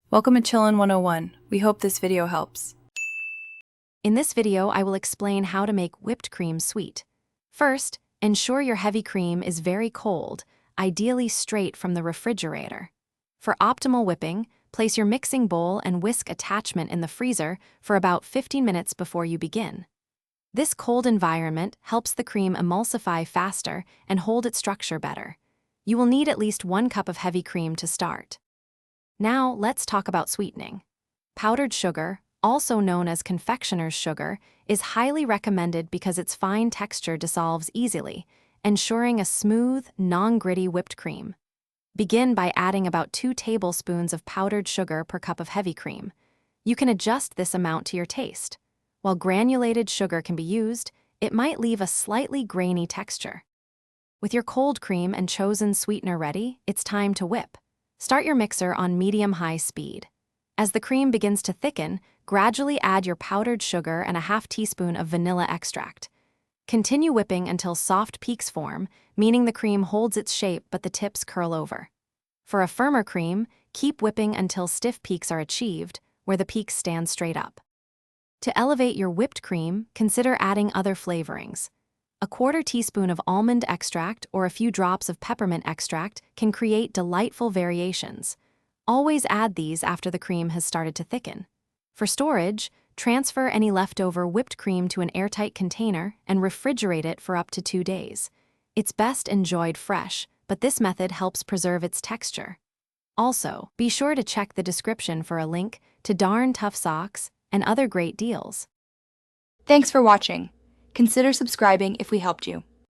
Welcome to Chillin' 101. We hope this video helps. In this video, I will explain how to make whipped cream sweet. First, ensure your heavy cream is very cold, ideally straight from the refrigerator. For optimal whipping, place your mixing bowl and whisk attachment in the freezer for about 15 minutes before you begin. This cold environment helps the cream emulsify faster and hold its structure better. You will need at least 1 cup of heavy cream to start. Now, let's talk about sweetening. Powdered sugar, also known as confectioner's sugar, is highly recommended because its fine texture dissolves easily, ensuring a smooth, non-gritty whipped cream. Begin by adding about 2 tablespoons of powdered sugar per cup of heavy cream. You can adjust this amount to your taste. While granulated sugar can be used, it might leave a slightly grainy texture. With your cold cream and chosen sweetener ready, it's time to whip. Start your mixer on medium-high speed. As the cream begins to thicken, gradually add your powdered sugar and a half teaspoon of vanilla extract. Continue whipping until soft peaks form, meaning the cream holds its shape but the tips curl over. For a firmer cream, keep whipping until stiff peaks are achieved, where the peaks stand straight up. To elevate your whipped cream, consider adding other flavorings. A 1/4 teaspoon of almond extract or a few drops of peppermint extract can create delightful variations. Always add these after the cream has started to thicken. For storage, transfer any leftover whipped cream to an airtight container and refrigerate it for up to 2 days. It's best enjoyed fresh, but this method helps preserve its texture. Also, be sure to check the description for a link to Darn Tough Socks and other great deals. Thanks for watching. Consider subscribing if we helped you.